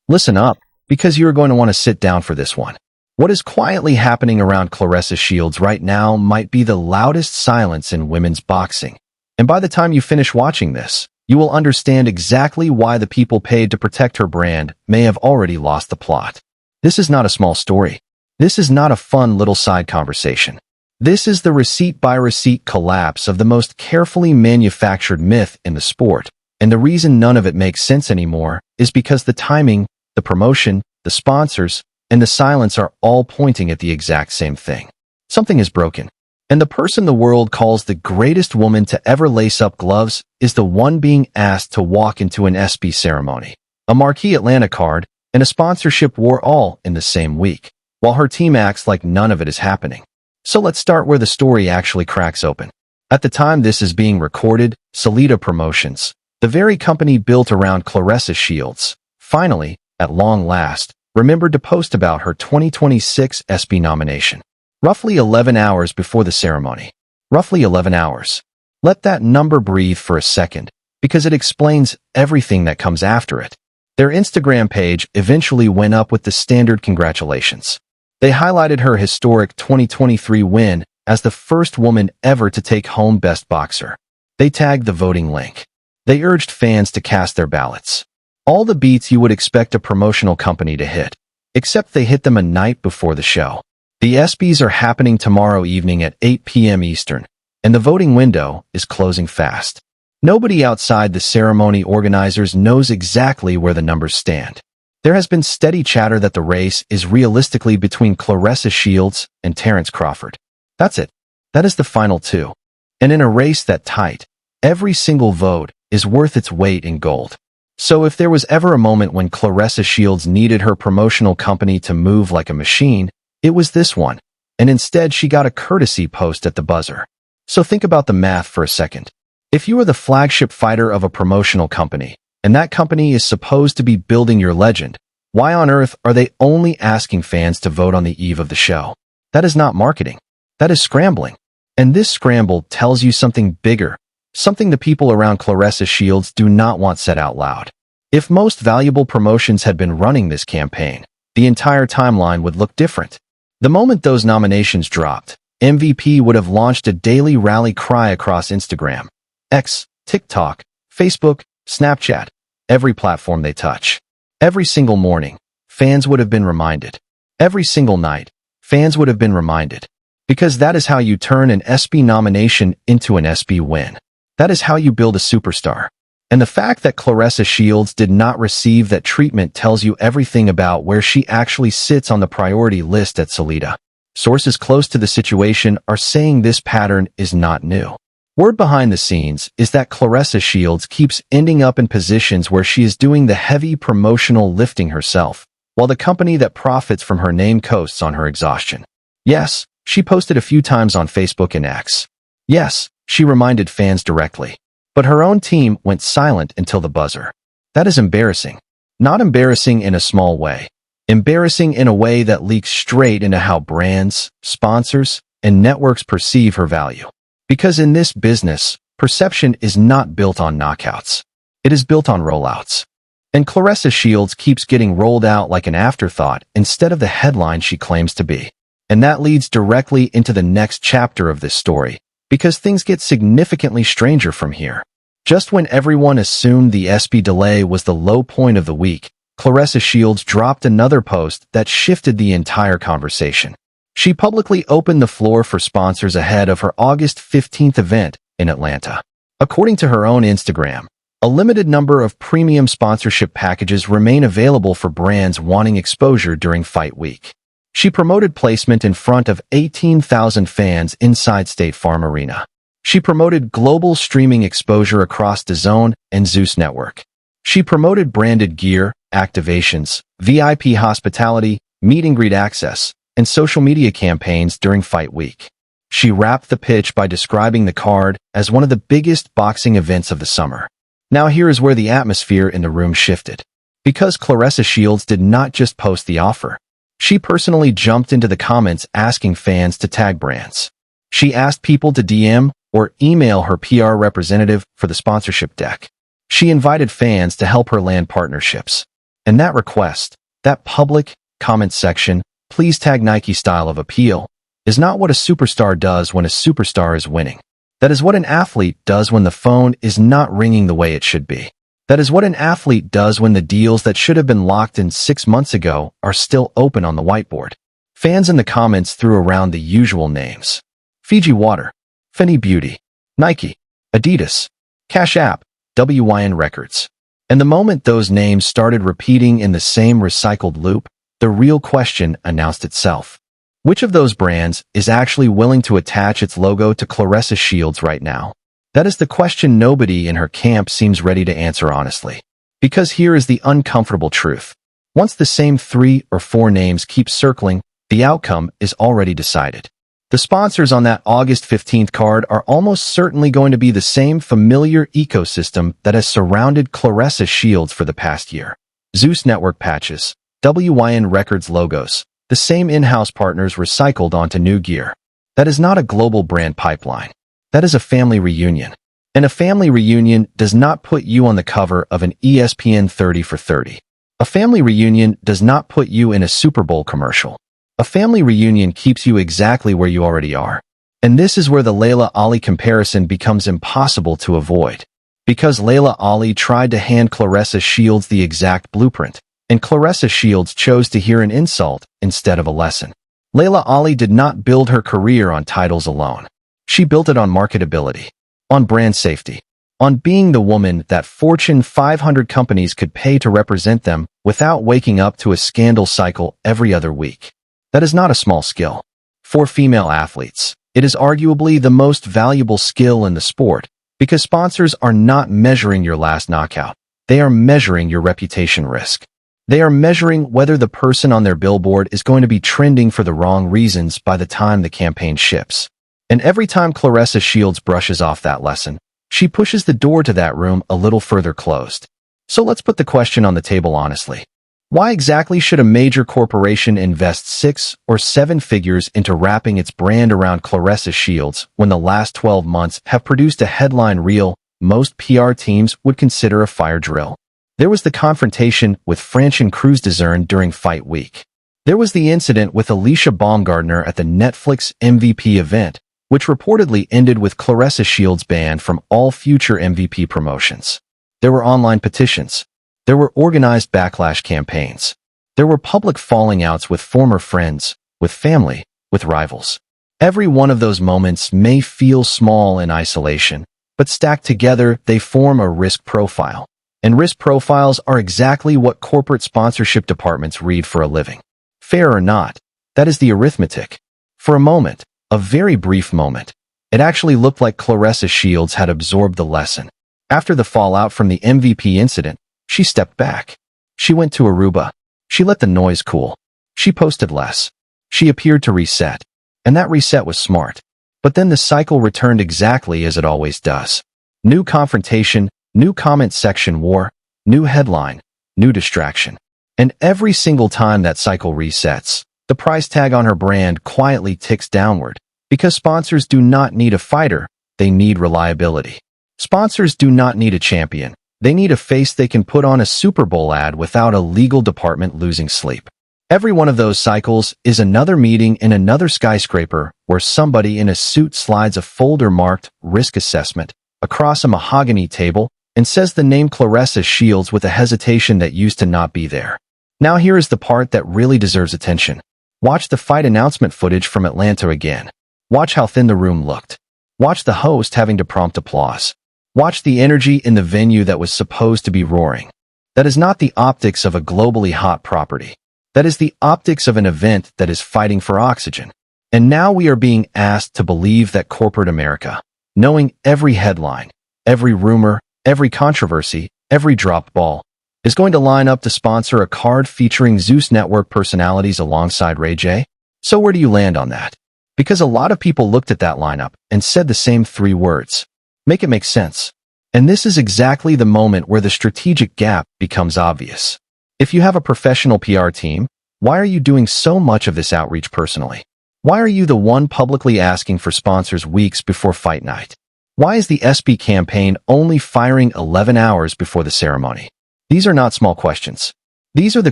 Listen up, because you are going to want to sit down for this one. What is quietly happening around Claressa Shields right now might be the loudest silence in women's boxing. And by the time you finish watching this, you will understand exactly why the people paid to protect her brand may have already lost the plot. This is not a small story. This is not a fun little side conversation. This is the receipt-by-receipt collapse of the most carefully manufactured myth in the sport, and the reason none of it makes sense anymore is because the timing, the promotion, the sponsors, and the silence are all pointing at the exact same thing. Something is broken. And the person the world calls the greatest woman to ever lace up gloves is the one being asked to walk into an ESPY ceremony, a marquee Atlanta card, and a sponsorship war all in the same week, while her team acts like none of it is happening. So let's start where the story actually cracks open. At the time this is being recorded, Salita Promotions, the very company built around Claressa Shields, finally, at long last, remembered to post about her 2026 ESPY nomination. Roughly 11 hours before the ceremony. Roughly 11 hours. Let that number breathe for a second, because it explains everything that comes after it. Their Instagram page eventually went up with the standard congratulations. They highlighted her historic 2023 win as the first woman ever to take home Best Boxer. They tagged the voting link. They urged fans to cast their ballots. All the beats you would expect a promotional company to hit, except they hit them a night before the show. The ESPYs are happening tomorrow evening at 8 p.m. Eastern, and the voting window is closing fast. Nobody outside the ceremony organizers knows exactly where the numbers stand. There has been steady chatter that the race is realistically between Claressa Shields and Terrence Crawford. That's it. That is the final two. And in a race that tight, every single vote is worth its weight in gold. So if there was ever a moment when Claressa Shields needed her promotional company to move like a machine, it was this one, and instead she got a courtesy post at the buzzer. So think about the math for a second. If you are the flagship fighter of a promotional company, and that company is supposed to be building your legend, why on earth are they only asking fans to vote on the eve of the show? That is not marketing. That is scrambling. And this scramble tells you something bigger, something the people around Claressa Shields do not want said out loud. If most valuable promotions had been running this campaign, the entire timeline would look different. The moment those nominations dropped, MVP would have launched a daily rally cry across Instagram, X, TikTok, Facebook, Snapchat, every platform they touch. Every single morning, fans would have been reminded. Every single night, fans would have been reminded. Because that is how you turn an ESPY nomination into an ESPY win. That is how you build a superstar. And the fact that Claressa Shields did not receive that treatment tells you everything about where she actually sits on the priority list at Salita. Sources close to the situation are saying this pattern is not new. Word behind the scenes is that Claressa Shields keeps ending up in positions where she is doing the heavy promotional lifting herself, while the company that profits from her name coasts on her exhaustion. Yes, she posted a few times on Facebook and X. Yes, she reminded fans directly. But her own team went silent until the buzzer. That is embarrassing. Not embarrassing in a small way. Embarrassing in a way that leaks straight into how brands, sponsors, and networks perceive her value. Because in this business, perception is not built on knockouts. It is built on rollouts. And Claressa Shields keeps getting rolled out like an afterthought instead of the headline she claims to be. And that leads directly into the next chapter of this story, because things get significantly stranger from here. Just when everyone assumed the ESPY delay was the low point of the week, Claressa Shields dropped another post that shifted the entire conversation. She publicly opened the floor for sponsors ahead of her August 15th event in Atlanta. According to her own Instagram, a limited number of premium sponsorship packages remain available for brands wanting exposure during fight week. She promoted placement in front of 18,000 fans inside State Farm Arena. She promoted global streaming exposure across DAZN and Zeus Network. She promoted branded gear, activations, VIP hospitality, meet and greet access, and social media campaigns during fight week. She wrapped the pitch by describing the card as one of the biggest boxing events of the summer. Now here is where the atmosphere in the room shifted. Because Claressa Shields did not just post the offer. She personally jumped into the comments asking fans to tag brands. She asked people to DM or email her PR representative for the sponsorship deck. She invited fans to help her land partnerships. And that request, that public comment section, please tag Nike style of appeal, is not what a superstar does when a superstar is winning. That is what an athlete does when the phone is not ringing the way it should be. That is what an athlete does when the deals that should have been locked in 6 months ago are still open on the whiteboard. Fans in the comments threw around the usual names: Fiji Water, Fenty Beauty, Nike, Adidas, Cash App, WYN Records. And the moment those names started repeating in the same recycled loop, the real question announced itself. Which of those brands is actually willing to attach its logo to Claressa Shields right now? That is the question nobody in her camp seems ready to answer honestly. Because here is the uncomfortable truth. Once the same 3 or 4 names keep circling, the outcome is already decided. The sponsors on that August 15th card are almost certainly going to be the same familiar ecosystem that has surrounded Claressa Shields for the past year. Zeus Network patches, WYN Records logos, the same in-house partners recycled onto new gear. That is not a global brand pipeline. That is a family reunion. And a family reunion does not put you on the cover of an ESPN 30 for 30. A family reunion does not put you in a Super Bowl commercial. A family reunion keeps you exactly where you already are. And this is where the Laila Ali comparison becomes impossible to avoid. Because Laila Ali tried to hand Claressa Shields the exact blueprint, and Claressa Shields chose to hear an insult instead of a lesson. Laila Ali did not build her career on titles alone. She built it on marketability, on brand safety, on being the woman that Fortune 500 companies could pay to represent them without waking up to a scandal cycle every other week. That is not a small skill. For female athletes, it is arguably the most valuable skill in the sport because sponsors are not measuring your last knockout. They are measuring your reputation risk. They are measuring whether the person on their billboard is going to be trending for the wrong reasons by the time the campaign ships. And every time Claressa Shields brushes off that lesson, she pushes the door to that room a little further closed. So let's put the question on the table honestly. Why exactly should a major corporation invest 6 or 7 figures into wrapping its brand around Claressa Shields when the last 12 months have produced a headline reel most PR teams would consider a fire drill? There was the confrontation with Franchen Cruz-Dezern during Fight Week. There was the incident with Alicia Baumgardner at the Netflix MVP event, which reportedly ended with Claressa Shields banned from all future MVP promotions. There were online petitions. There were organized backlash campaigns. There were public falling outs with former friends, with family, with rivals. Every one of those moments may feel small in isolation, but stacked together, they form a risk profile. And risk profiles are exactly what corporate sponsorship departments read for a living. Fair or not, that is the arithmetic. For a moment, a very brief moment, it actually looked like Claressa Shields had absorbed the lesson. After the fallout from the MVP incident, she stepped back. She went to Aruba. She let the noise cool. She posted less. She appeared to reset. And that reset was smart. But then the cycle returned exactly as it always does. New confrontation, new comment section war, new headline, new distraction. And every single time that cycle resets, the price tag on her brand quietly ticks downward because sponsors do not need a fighter, they need reliability. Sponsors do not need a champion. They need a face they can put on a Super Bowl ad without a legal department losing sleep. Every one of those cycles is another meeting in another skyscraper where somebody in a suit slides a folder marked risk assessment across a mahogany table and says the name Claressa Shields with a hesitation that used to not be there. Now here is the part that really deserves attention. Watch the fight announcement footage from Atlanta again. Watch how thin the room looked. Watch the host having to prompt applause. Watch the energy in the venue that was supposed to be roaring. That is not the optics of a globally hot property. That is the optics of an event that is fighting for oxygen. And now we are being asked to believe that corporate America, knowing every headline, every rumor, every controversy, every dropped ball, is going to line up to sponsor a card featuring Zeus Network personalities alongside Ray J? So where do you land on that? Because a lot of people looked at that lineup and said the same 3 words. Make it make sense. And this is exactly the moment where the strategic gap becomes obvious. If you have a professional PR team, why are you doing so much of this outreach personally? Why are you the one publicly asking for sponsors weeks before fight night? Why is the ESPY campaign only firing 11 hours before the ceremony? These are not small questions. These are the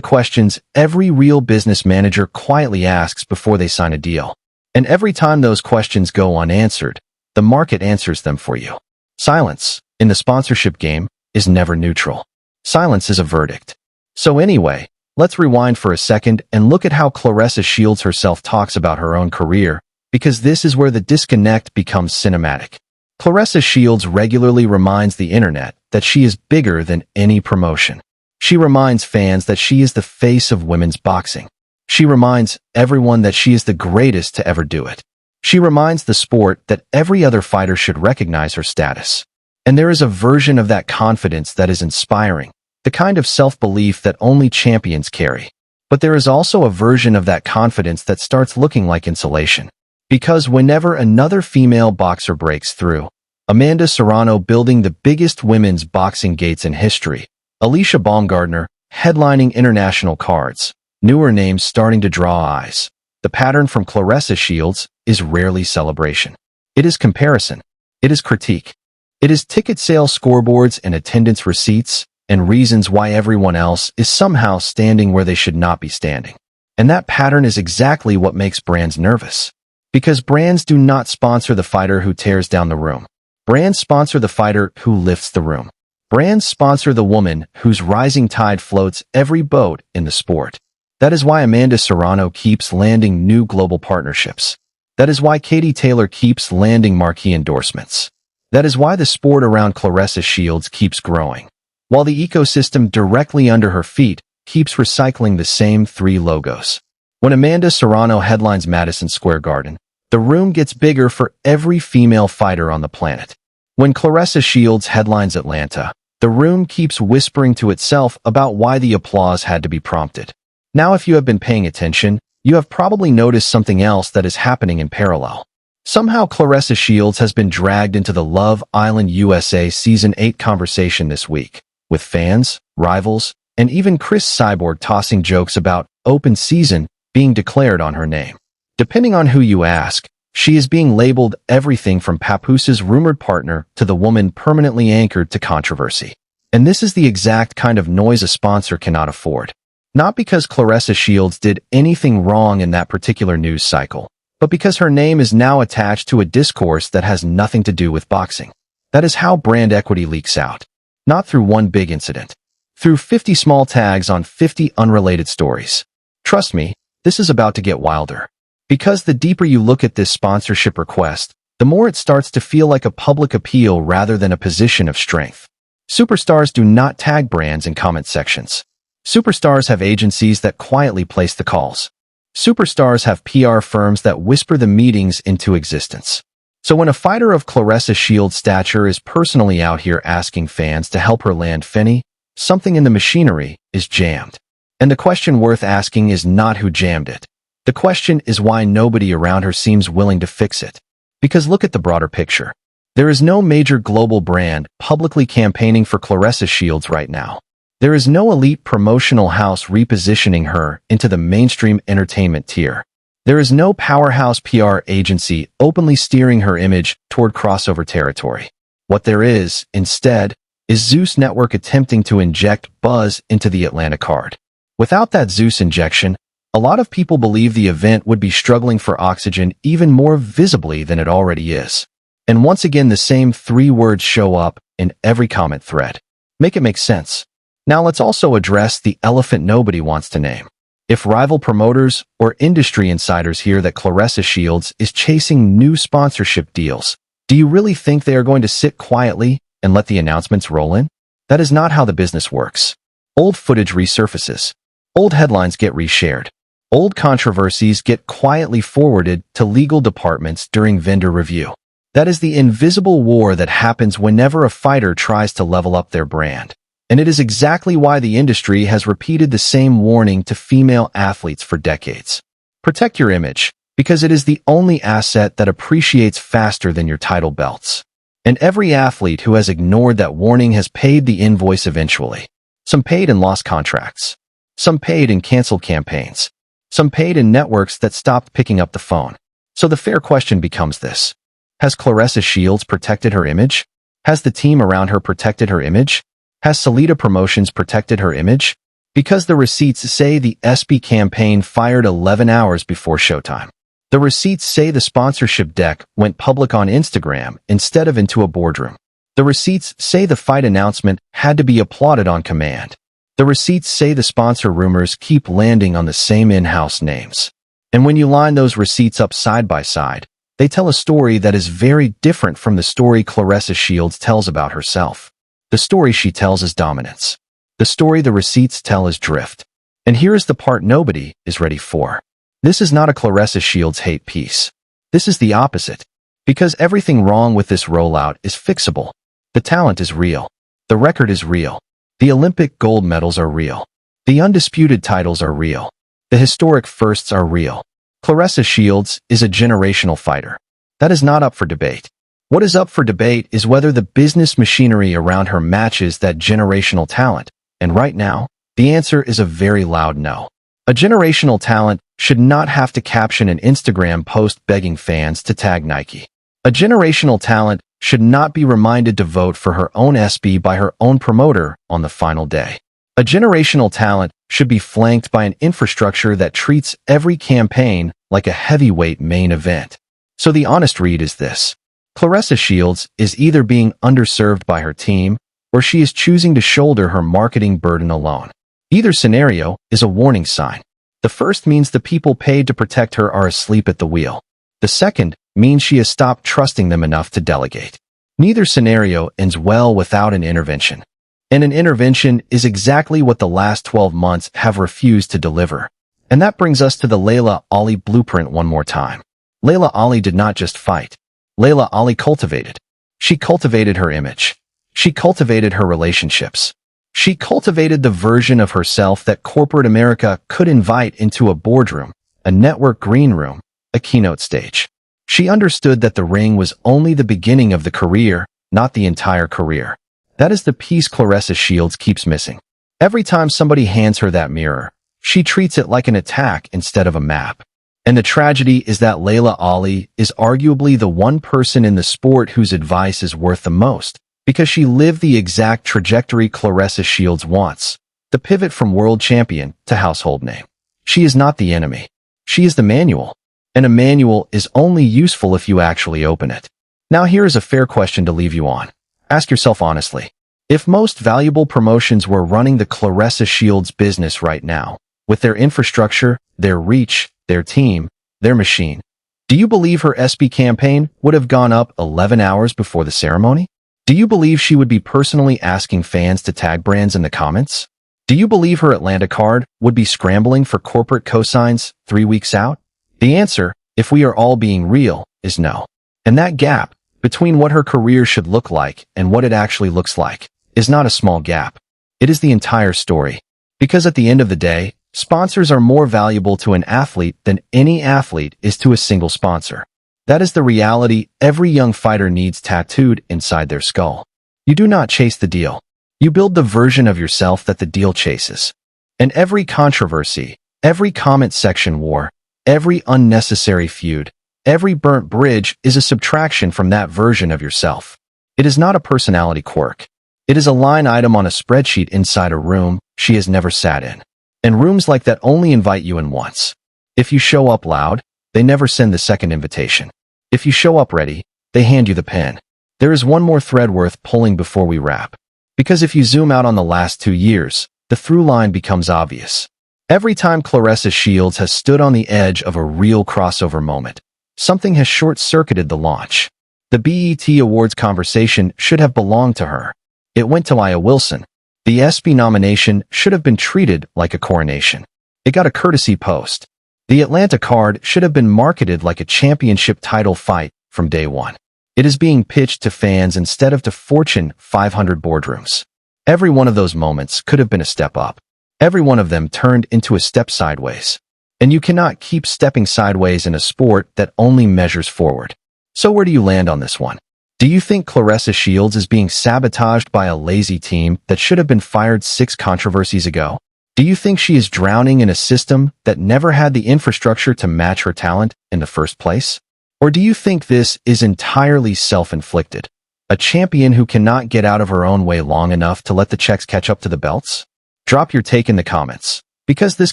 questions every real business manager quietly asks before they sign a deal. And every time those questions go unanswered, the market answers them for you. Silence, in the sponsorship game, is never neutral. Silence is a verdict. So anyway, let's rewind for a second and look at how Claressa Shields herself talks about her own career, because this is where the disconnect becomes cinematic. Claressa Shields regularly reminds the internet that she is bigger than any promotion. She reminds fans that she is the face of women's boxing. She reminds everyone that she is the greatest to ever do it. She reminds the sport that every other fighter should recognize her status. And there is a version of that confidence that is inspiring, the kind of self-belief that only champions carry. But there is also a version of that confidence that starts looking like insulation. Because whenever another female boxer breaks through, Amanda Serrano building the biggest women's boxing gates in history, Alicia Baumgardner headlining international cards, newer names starting to draw eyes. The pattern from Claressa Shields is rarely celebration. It is comparison. It is critique. It is ticket sales scoreboards and attendance receipts and reasons why everyone else is somehow standing where they should not be standing. And that pattern is exactly what makes brands nervous. Because brands do not sponsor the fighter who tears down the room. Brands sponsor the fighter who lifts the room. Brands sponsor the woman whose rising tide floats every boat in the sport. That is why Amanda Serrano keeps landing new global partnerships. That is why Katie Taylor keeps landing marquee endorsements. That is why the sport around Claressa Shields keeps growing, while the ecosystem directly under her feet keeps recycling the same 3 logos. When Amanda Serrano headlines Madison Square Garden, the room gets bigger for every female fighter on the planet. When Claressa Shields headlines Atlanta, the room keeps whispering to itself about why the applause had to be prompted. Now, if you have been paying attention, you have probably noticed something else that is happening in parallel. Somehow Claressa Shields has been dragged into the Love Island USA Season 8 conversation this week, with fans, rivals, and even Chris Cyborg tossing jokes about open season being declared on her name. Depending on who you ask, she is being labeled everything from Papooses' rumored partner to the woman permanently anchored to controversy. And this is the exact kind of noise a sponsor cannot afford. Not because Claressa Shields did anything wrong in that particular news cycle, but because her name is now attached to a discourse that has nothing to do with boxing. That is how brand equity leaks out. Not through one big incident. Through 50 small tags on 50 unrelated stories. Trust me, this is about to get wilder. Because the deeper you look at this sponsorship request, the more it starts to feel like a public appeal rather than a position of strength. Superstars do not tag brands in comment sections. Superstars have agencies that quietly place the calls. Superstars have PR firms that whisper the meetings into existence. So when a fighter of Claressa Shields' stature is personally out here asking fans to help her land Fenny, something in the machinery is jammed. And the question worth asking is not who jammed it. The question is why nobody around her seems willing to fix it. Because look at the broader picture. There is no major global brand publicly campaigning for Claressa Shields right now. There is no elite promotional house repositioning her into the mainstream entertainment tier. There is no powerhouse PR agency openly steering her image toward crossover territory. What there is, instead, is Zeus Network attempting to inject buzz into the Atlanta card. Without that Zeus injection, a lot of people believe the event would be struggling for oxygen even more visibly than it already is. And once again, the same 3 words show up in every comment thread. Make it make sense. Now let's also address the elephant nobody wants to name. If rival promoters or industry insiders hear that Claressa Shields is chasing new sponsorship deals, do you really think they are going to sit quietly and let the announcements roll in? That is not how the business works. Old footage resurfaces. Old headlines get reshared. Old controversies get quietly forwarded to legal departments during vendor review. That is the invisible war that happens whenever a fighter tries to level up their brand. And it is exactly why the industry has repeated the same warning to female athletes for decades. Protect your image, because it is the only asset that appreciates faster than your title belts. And every athlete who has ignored that warning has paid the invoice eventually. Some paid in lost contracts. Some paid in canceled campaigns. Some paid in networks that stopped picking up the phone. So the fair question becomes this. Has Claressa Shields protected her image? Has the team around her protected her image? Has Salita Promotions protected her image? Because the receipts say the ESPY campaign fired 11 hours before showtime. The receipts say the sponsorship deck went public on Instagram instead of into a boardroom. The receipts say the fight announcement had to be applauded on command. The receipts say the sponsor rumors keep landing on the same in-house names. And when you line those receipts up side by side, they tell a story that is very different from the story Claressa Shields tells about herself. The story she tells is dominance. The story the receipts tell is drift. And here is the part nobody is ready for. This is not a Claressa Shields hate piece. This is the opposite. Because everything wrong with this rollout is fixable. The talent is real. The record is real. The Olympic gold medals are real. The undisputed titles are real. The historic firsts are real. Claressa Shields is a generational fighter. That is not up for debate. What is up for debate is whether the business machinery around her matches that generational talent, and right now, the answer is a very loud no. A generational talent should not have to caption an Instagram post begging fans to tag Nike. A generational talent should not be reminded to vote for her own ESPY by her own promoter on the final day. A generational talent should be flanked by an infrastructure that treats every campaign like a heavyweight main event. So the honest read is this. Claressa Shields is either being underserved by her team, or she is choosing to shoulder her marketing burden alone. Either scenario is a warning sign. The first means the people paid to protect her are asleep at the wheel. The second means she has stopped trusting them enough to delegate. Neither scenario ends well without an intervention. And an intervention is exactly what the last 12 months have refused to deliver. And that brings us to the Laila Ali blueprint one more time. Laila Ali did not just fight. Laila Ali cultivated. She cultivated her image. She cultivated her relationships. She cultivated the version of herself that corporate America could invite into a boardroom, a network green room, a keynote stage. She understood that the ring was only the beginning of the career, not the entire career. That is the piece Claressa Shields keeps missing. Every time somebody hands her that mirror, she treats it like an attack instead of a map. And the tragedy is that Laila Ali is arguably the one person in the sport whose advice is worth the most, because she lived the exact trajectory Claressa Shields wants, the pivot from world champion to household name. She is not the enemy. She is the manual. And a manual is only useful if you actually open it. Now here is a fair question to leave you on. Ask yourself honestly, if most valuable promotions were running the Claressa Shields business right now, with their infrastructure, their reach, their team, their machine, do you believe her ESPY campaign would have gone up 11 hours before the ceremony? Do you believe she would be personally asking fans to tag brands in the comments? Do you believe her Atlanta card would be scrambling for corporate cosigns 3 weeks out? The answer, if we are all being real, is no. And that gap, between what her career should look like and what it actually looks like, is not a small gap. It is the entire story. Because at the end of the day, sponsors are more valuable to an athlete than any athlete is to a single sponsor. That is the reality every young fighter needs tattooed inside their skull. You do not chase the deal. You build the version of yourself that the deal chases. And every controversy, every comment section war, every unnecessary feud, every burnt bridge is a subtraction from that version of yourself. It is not a personality quirk. It is a line item on a spreadsheet inside a room she has never sat in. And rooms like that only invite you in once. If you show up loud, they never send the second invitation. If you show up ready, they hand you the pen. There is one more thread worth pulling before we wrap. Because if you zoom out on the last 2 years, the through line becomes obvious. Every time Claressa Shields has stood on the edge of a real crossover moment, something has short-circuited the launch. The BET Awards conversation should have belonged to her. It went to Aya Wilson. The ESPY nomination should have been treated like a coronation. It got a courtesy post. The Atlanta card should have been marketed like a championship title fight from day one. It is being pitched to fans instead of to Fortune 500 boardrooms. Every one of those moments could have been a step up. Every one of them turned into a step sideways. And you cannot keep stepping sideways in a sport that only measures forward. So where do you land on this one? Do you think Claressa Shields is being sabotaged by a lazy team that should have been fired 6 controversies ago? Do you think she is drowning in a system that never had the infrastructure to match her talent in the first place? Or do you think this is entirely self-inflicted? A champion who cannot get out of her own way long enough to let the checks catch up to the belts? Drop your take in the comments, because this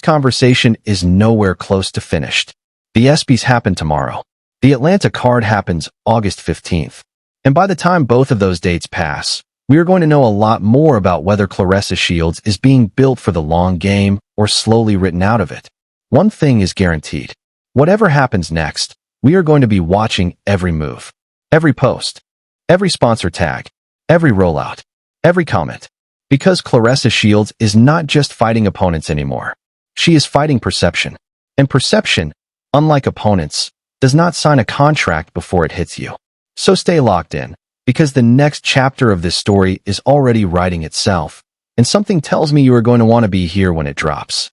conversation is nowhere close to finished. The ESPYs happen tomorrow. The Atlanta card happens August 15th. And by the time both of those dates pass, we are going to know a lot more about whether Claressa Shields is being built for the long game or slowly written out of it. One thing is guaranteed. Whatever happens next, we are going to be watching every move, every post, every sponsor tag, every rollout, every comment. Because Claressa Shields is not just fighting opponents anymore. She is fighting perception. And perception, unlike opponents, does not sign a contract before it hits you. So stay locked in, because the next chapter of this story is already writing itself, and something tells me you are going to want to be here when it drops.